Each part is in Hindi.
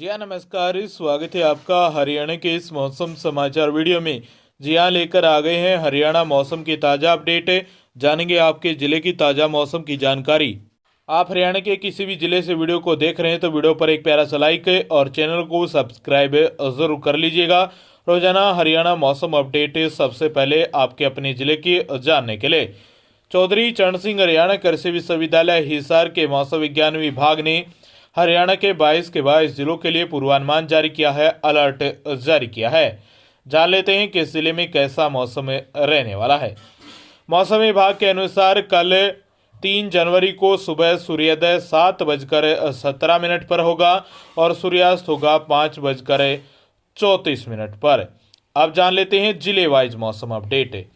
जी हाँ, नमस्कार। स्वागत है आपका हरियाणा के इस मौसम समाचार वीडियो में। जी हाँ, लेकर आ गए हैं हरियाणा मौसम की ताज़ा अपडेट। जानेंगे आपके ज़िले की ताज़ा मौसम की जानकारी। आप हरियाणा के किसी भी ज़िले से वीडियो को देख रहे हैं तो वीडियो पर एक प्यारा सा लाइक और चैनल को सब्सक्राइब ज़रूर कर लीजिएगा। रोजाना हरियाणा मौसम अपडेट सबसे पहले आपके अपने ज़िले की जानने के लिए चौधरी चरण सिंह हरियाणा कृषि विश्वविद्यालय हिसार के मौसम विज्ञान विभाग ने हरियाणा के 22 जिलों के लिए पूर्वानुमान जारी किया है, अलर्ट जारी किया है। जान लेते हैं किस जिले में कैसा मौसम रहने वाला है। मौसम विभाग के अनुसार कल 3 जनवरी को सुबह सूर्योदय 7:17 पर होगा और सूर्यास्त होगा 5:34 पर। अब जान लेते हैं जिले वाइज मौसम अपडेट।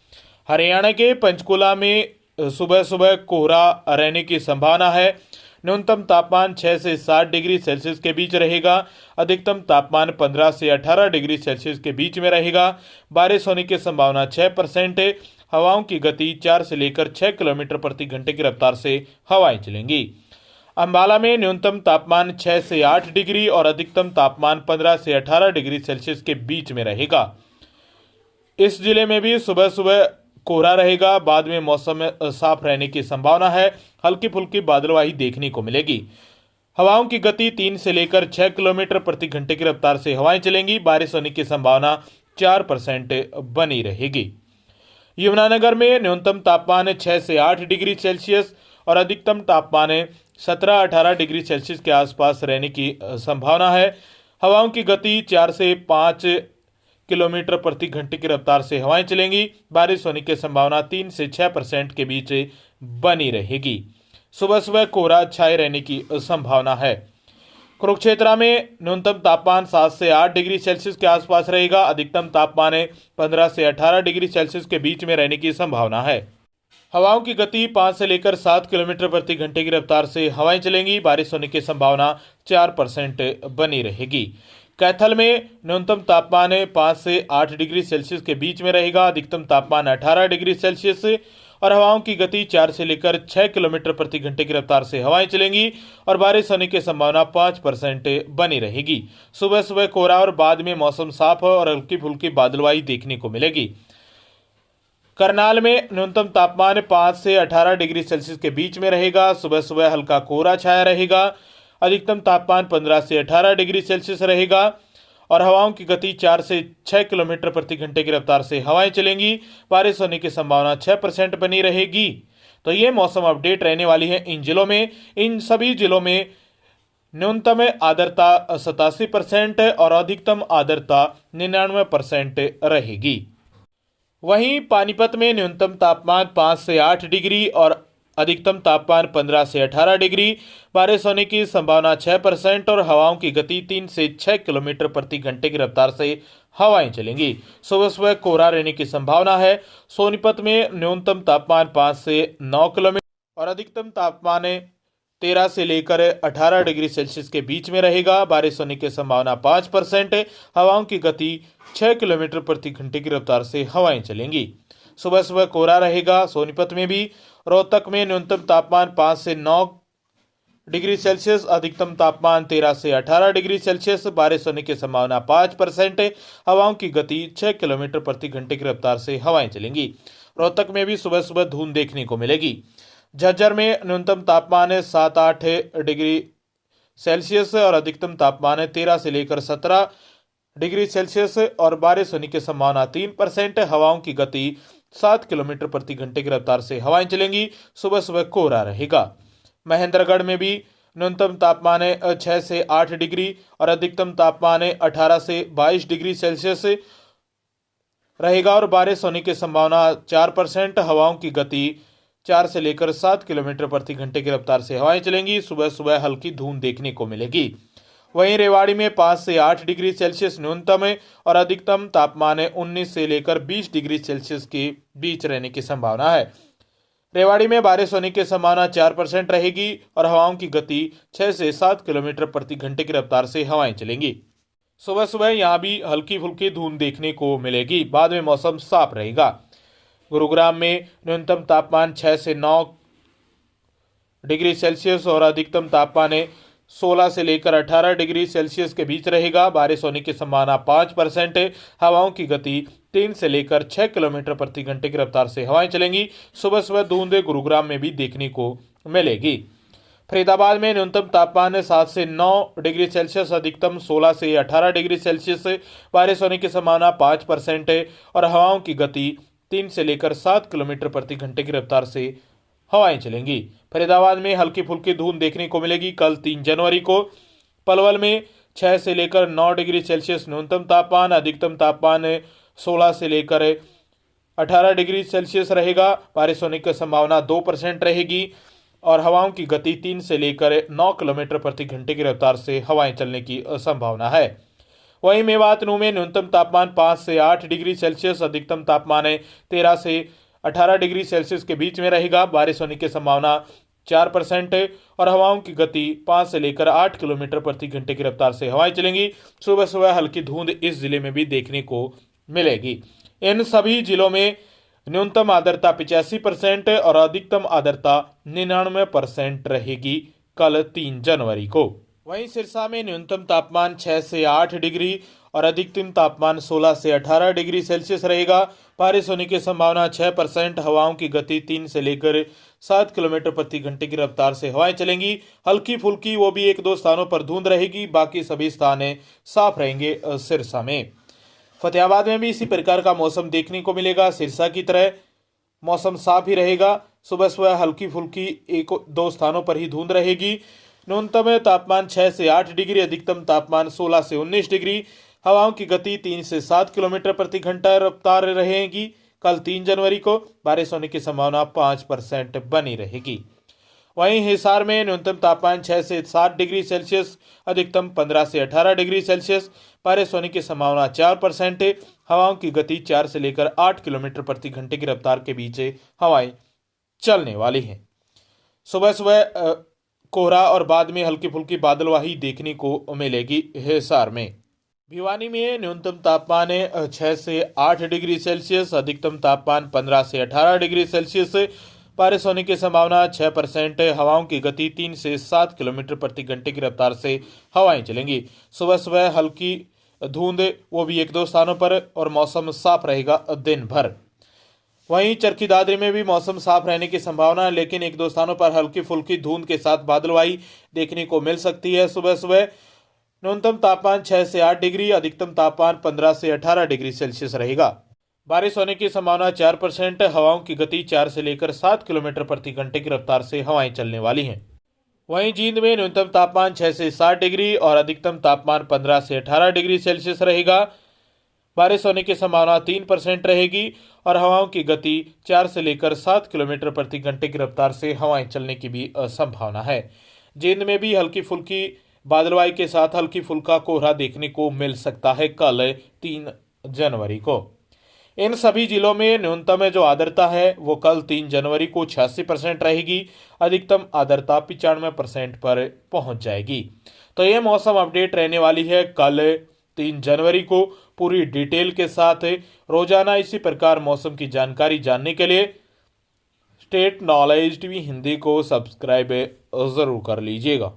हरियाणा के पंचकुला में सुबह सुबह कोहरा रहने की संभावना है। न्यूनतम तापमान 6 से 7 डिग्री सेल्सियस के बीच रहेगा। अधिकतम तापमान 15 से 18 डिग्री सेल्सियस के बीच में रहेगा। बारिश होने की संभावना 6% है। हवाओं की गति 4 से लेकर 6 किलोमीटर प्रति घंटे की रफ्तार से हवाएं चलेंगी। अंबाला में न्यूनतम तापमान 6 से 8 डिग्री और अधिकतम तापमान 15 से 18 डिग्री सेल्सियस के बीच में रहेगा। इस जिले में भी सुबह सुबह कोहरा रहेगा, बाद में मौसम साफ रहने की संभावना है। हल्की फुल्की बादलवाही देखने को मिलेगी। हवाओं की गति 3 से लेकर 6 किलोमीटर प्रति घंटे की रफ्तार से हवाएं चलेंगी। बारिश होने की संभावना 4% बनी रहेगी। यमुनानगर में न्यूनतम तापमान 6 से 8 डिग्री सेल्सियस और अधिकतम तापमान 17-18 डिग्री सेल्सियस के आसपास रहने की संभावना है। हवाओं की गति 4 से 5 किलोमीटर प्रति घंटे की रफ्तार से हवाएं चलेंगी। बारिश होने की संभावना 3 से 6% के बीच बनी रहेगी। सुबह सुबह कोहरा छाए रहने की संभावना है। कुरुक्षेत्र में न्यूनतम तापमान 7 से 8 डिग्री सेल्सियस के आसपास रहेगा। अधिकतम तापमान 15 से 18 डिग्री सेल्सियस के बीच में रहने की संभावना है। हवाओं की गति 5 से लेकर 7 किलोमीटर प्रति घंटे की रफ्तार से हवाएं चलेंगी। बारिश होने की संभावना 4% बनी रहेगी। कैथल में न्यूनतम तापमान 5 से 8 डिग्री सेल्सियस के बीच में रहेगा। अधिकतम तापमान 18 डिग्री सेल्सियस और हवाओं की गति 4 से लेकर 6 किलोमीटर प्रति घंटे की रफ्तार से हवाएं चलेंगी और बारिश होने की संभावना 5% बनी रहेगी। सुबह सुबह कोहरा और बाद में मौसम साफ और हल्की फुल्की बादलवाई देखने को मिलेगी। करनाल में न्यूनतम तापमान 5 से 18 डिग्री सेल्सियस के बीच में रहेगा। सुबह सुबह हल्का कोहरा छाया रहेगा। अधिकतम तापमान 15 से 18 डिग्री सेल्सियस रहेगा और हवाओं की गति 4 से 6 किलोमीटर प्रति घंटे की रफ्तार से हवाएं चलेंगी। बारिश होने की संभावना 6% बनी रहेगी। तो ये मौसम अपडेट रहने वाली है इन जिलों में। इन सभी जिलों में न्यूनतम आर्द्रता 87% और अधिकतम आर्द्रता 99% रहेगी। वहीं पानीपत में न्यूनतम तापमान 5 से 8 डिग्री और अधिकतम तापमान 15 से 18 डिग्री। बारिश होने की संभावना 6% और हवाओं की गति 3 से 6 किलोमीटर प्रति घंटे की रफ्तार से हवाएं चलेंगी। सुबह सुबह कोहरा रहने की संभावना है। सोनीपत में न्यूनतम तापमान 5 से 9 किलोमीटर और अधिकतम तापमान 13 से लेकर 18 डिग्री सेल्सियस के बीच में रहेगा। बारिश होने की संभावना 5% है। हवाओं की गति 6 किलोमीटर प्रति घंटे की रफ्तार से हवाएं चलेंगी। सुबह सुबह कोहरा रहेगा। सोनीपत में भी। रोहतक में न्यूनतम तापमान 5 से 9 डिग्री सेल्सियस, अधिकतम तापमान 13 से 18 डिग्री सेल्सियस। बारिश होने की संभावना 5% है। हवाओं की गति 6 किलोमीटर प्रति घंटे की रफ्तार से हवाएं चलेंगी। रोहतक में भी सुबह सुबह धूंध देखने को मिलेगी। झज्जर में न्यूनतम तापमान 7-8 डिग्री सेल्सियस और अधिकतम तापमान 13 से लेकर 17 डिग्री सेल्सियस और बारिश होने की संभावना 3% है। हवाओं की गति 7 किलोमीटर प्रति घंटे की रफ्तार से हवाएं चलेंगी। सुबह सुबह कोहरा रहेगा। महेंद्रगढ़ में भी न्यूनतम तापमान 6 से 8 डिग्री और अधिकतम तापमान 18 से 22 डिग्री सेल्सियस रहेगा और बारिश होने की संभावना 4%। हवाओं की गति 4 से लेकर 7 किलोमीटर प्रति घंटे की रफ्तार से हवाएं चलेंगी। सुबह सुबह हल्की धूंध देखने को मिलेगी। वहीं रेवाड़ी में 5 से 8 डिग्री सेल्सियस न्यूनतम है और अधिकतम तापमान 19 से लेकर 20 डिग्री सेल्सियस के बीच रहने की संभावना है। रेवाड़ी में बारिश होने की संभावना 4% रहेगी और हवाओं की गति 6 से 7 किलोमीटर प्रति घंटे की रफ्तार से हवाएं चलेंगी। सुबह सुबह यहाँ भी हल्की फुल्की धूंध देखने को मिलेगी। बाद में मौसम साफ रहेगा। गुरुग्राम में न्यूनतम तापमान 6 से 9 डिग्री सेल्सियस और अधिकतम तापमान 16 से लेकर 18 डिग्री सेल्सियस के बीच रहेगा। बारिश होने की संभावना 5% है। हवाओं की गति 3 से लेकर 6 किलोमीटर प्रति घंटे की रफ्तार से हवाएं चलेंगी। सुबह सुबह धुंध गुरुग्राम में भी देखने को मिलेगी। फरीदाबाद में न्यूनतम तापमान 7 से 9 डिग्री सेल्सियस, अधिकतम 16 से 18 डिग्री सेल्सियस। बारिश होने की संभावना 5% है और हवाओं की गति 3 से लेकर 7 किलोमीटर प्रति घंटे की रफ्तार से हवाएं चलेंगी। फरीदाबाद में हल्की फुल्की धूंध देखने को मिलेगी। कल 3 जनवरी को पलवल में 6 से लेकर 9 डिग्री सेल्सियस न्यूनतम तापमान, अधिकतम तापमान 16 से लेकर 18 डिग्री सेल्सियस रहेगा। बारिश होने की संभावना 2% रहेगी और हवाओं की गति 3 से लेकर 9 किलोमीटर प्रति घंटे की रफ्तार से हवाएं चलने की संभावना है। वहीं मेवात नू में न्यूनतम तापमान 5 से 8 डिग्री सेल्सियस, अधिकतम तापमान 13 से 18 डिग्री सेल्सियस के बीच में रहेगा। बारिश होने की संभावना 4% है और हवाओं की गति 5 से लेकर 8 किलोमीटर प्रति घंटे की रफ्तार से हवाएं चलेंगी। सुबह सुबह हल्की धुंध इस जिले में भी देखने को मिलेगी। इन सभी जिलों में न्यूनतम आर्द्रता 85% और अधिकतम आर्द्रता 99% रहेगी कल 3 जनवरी को। वहीं सिरसा में न्यूनतम तापमान 6 से 8 डिग्री और अधिकतम तापमान 16 से 18 डिग्री सेल्सियस रहेगा। बारिश होने की संभावना 6%। हवाओं की गति 3 से लेकर 7 किलोमीटर प्रति घंटे की रफ्तार से हवाएं चलेंगी। हल्की फुल्की वो भी 1-2 स्थानों पर धुंध रहेगी, बाकी सभी स्थान साफ रहेंगे सिरसा में। फतेहाबाद में भी इसी प्रकार का मौसम देखने को मिलेगा। सिरसा की तरह मौसम साफ ही रहेगा। सुबह सुबह हल्की फुल्की 1-2 स्थानों पर ही धुंध रहेगी। न्यूनतम तापमान 6 से 8 डिग्री, अधिकतम तापमान 16 से 19 डिग्री। हवाओं की गति 3 से 7 किलोमीटर प्रति घंटा रफ्तार रहेगी। कल 3 जनवरी को बारिश होने की संभावना 5% बनी रहेगी। वहीं हिसार में न्यूनतम तापमान 6 से 7 डिग्री सेल्सियस, अधिकतम 15 से 18 डिग्री सेल्सियस। बारिश होने की संभावना 4% है। हवाओं की गति 4 से लेकर 8 किलोमीटर प्रति घंटे की रफ्तार के बीच हवाएं चलने वाली हैं। सुबह सुबह कोहरा और बाद में हल्की फुल्की बादलवाही देखने को मिलेगी हिसार में। भिवानी में न्यूनतम तापमान 6 से 8 डिग्री सेल्सियस, अधिकतम तापमान 15 से 18 डिग्री सेल्सियस। बारिश होने की संभावना 6% है। हवाओं की गति 3 से 7 किलोमीटर प्रति घंटे की रफ्तार से हवाएं चलेंगी। सुबह सुबह हल्की धुंध वो भी 1-2 स्थानों पर और मौसम साफ रहेगा दिन भर। वहीं चरखी दादरी में भी मौसम साफ रहने की संभावना है, लेकिन 1-2 स्थानों पर हल्की फुल्की धुंध के साथ बादलवाई देखने को मिल सकती है। सुबह सुबह न्यूनतम तापमान 6 से 8 डिग्री, अधिकतम तापमान 15 से 18 डिग्री सेल्सियस रहेगा। बारिश होने की संभावना 4%। हवाओं की गति 4 से लेकर 7 किलोमीटर प्रति घंटे की रफ्तार से हवाएं चलने वाली हैं। वहीं जींद में न्यूनतम तापमान 6 से 7 डिग्री और अधिकतम तापमान 15 से 18 डिग्री सेल्सियस रहेगा। बारिश होने की संभावना 3% रहेगी और हवाओं की गति 4 से लेकर 7 किलोमीटर प्रति घंटे की रफ्तार से हवाएं चलने की भी संभावना है। जींद में भी हल्की फुल्की बादलवाई के साथ हल्की फुल्का कोहरा देखने को मिल सकता है कल 3 जनवरी को। इन सभी जिलों में न्यूनतम जो आर्द्रता है वो कल 3 जनवरी को 86% रहेगी। अधिकतम आर्द्रता 95% पर पहुंच जाएगी। तो ये मौसम अपडेट रहने वाली है कल 3 जनवरी को पूरी डिटेल के साथ। रोजाना इसी प्रकार मौसम की जानकारी जानने के लिए स्टेट नॉलेज टीवी हिंदी को सब्सक्राइब जरूर कर लीजिएगा।